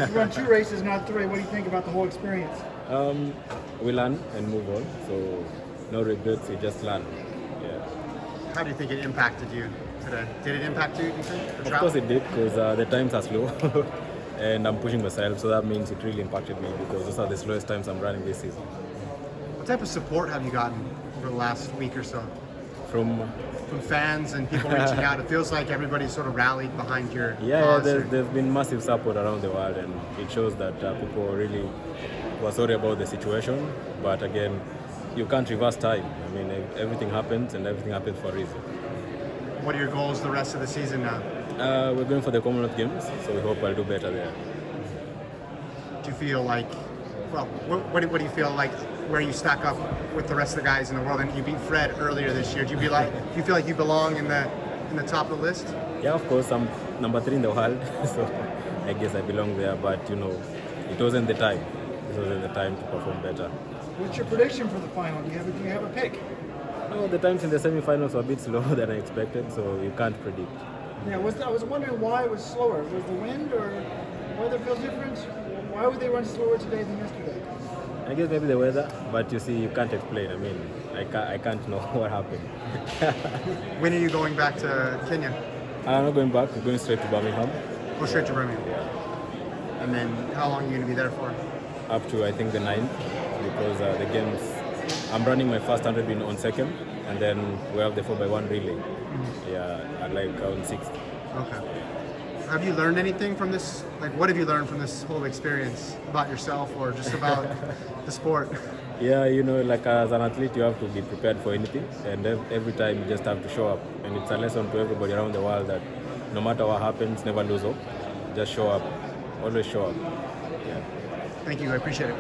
You run 2 races, not 3. What do you think about the whole experience? We learn and move on. So no regrets. We just learn. Yeah. How do you think it impacted you today? Did it impact you, do you think? The Of travel? course it did, because the times are slow, and I'm pushing myself. So that means it really impacted me, because those are the slowest times I'm running this season. What type of support have you gotten over the last week or so? From From fans and people reaching out? It feels like everybody's sort of rallied behind your yeah, cause. there's been massive support around the world, and it shows that people really were sorry about the situation. But again, you can't reverse time. I mean, everything happens, and everything happens for a reason. What are your goals the rest of the season now? We're going for the Commonwealth Games, so we hope I'll do better there. Do you feel like, well, what do you feel like where you stack up with the rest of the guys in the world? And you beat Fred earlier this year. Do you feel like you belong in the top of the list? Yeah, of course, I'm number 3 in the world, so I guess I belong there. But it wasn't the time. It wasn't the time to perform better. What's your prediction for the final? Do you have a pick? No, the times in the semi-finals were a bit slower than I expected, so you can't predict. Yeah, I was wondering why it was slower. Was the wind or weather feel different? Why would they run slower today than yesterday? I guess maybe the weather, but you see, you can't explain. I mean, I can't know what happened. When are you going back to Kenya? I'm not going back. We're going straight to Birmingham. Go straight to Birmingham. Yeah. And then how long are you going to be there for? Up to, I think, the 9th, because the games, I'm running my first 100 win on 2nd, and then we have the 4x1 relay. Yeah, on 6th. Okay. Have you learned anything from this? Like, what have you learned from this whole experience about yourself or just about the sport? Yeah, as an athlete, you have to be prepared for anything, and every time you just have to show up. And it's a lesson to everybody around the world that no matter what happens, never lose hope. Just show up. Always show up. Yeah. Thank you. I appreciate it.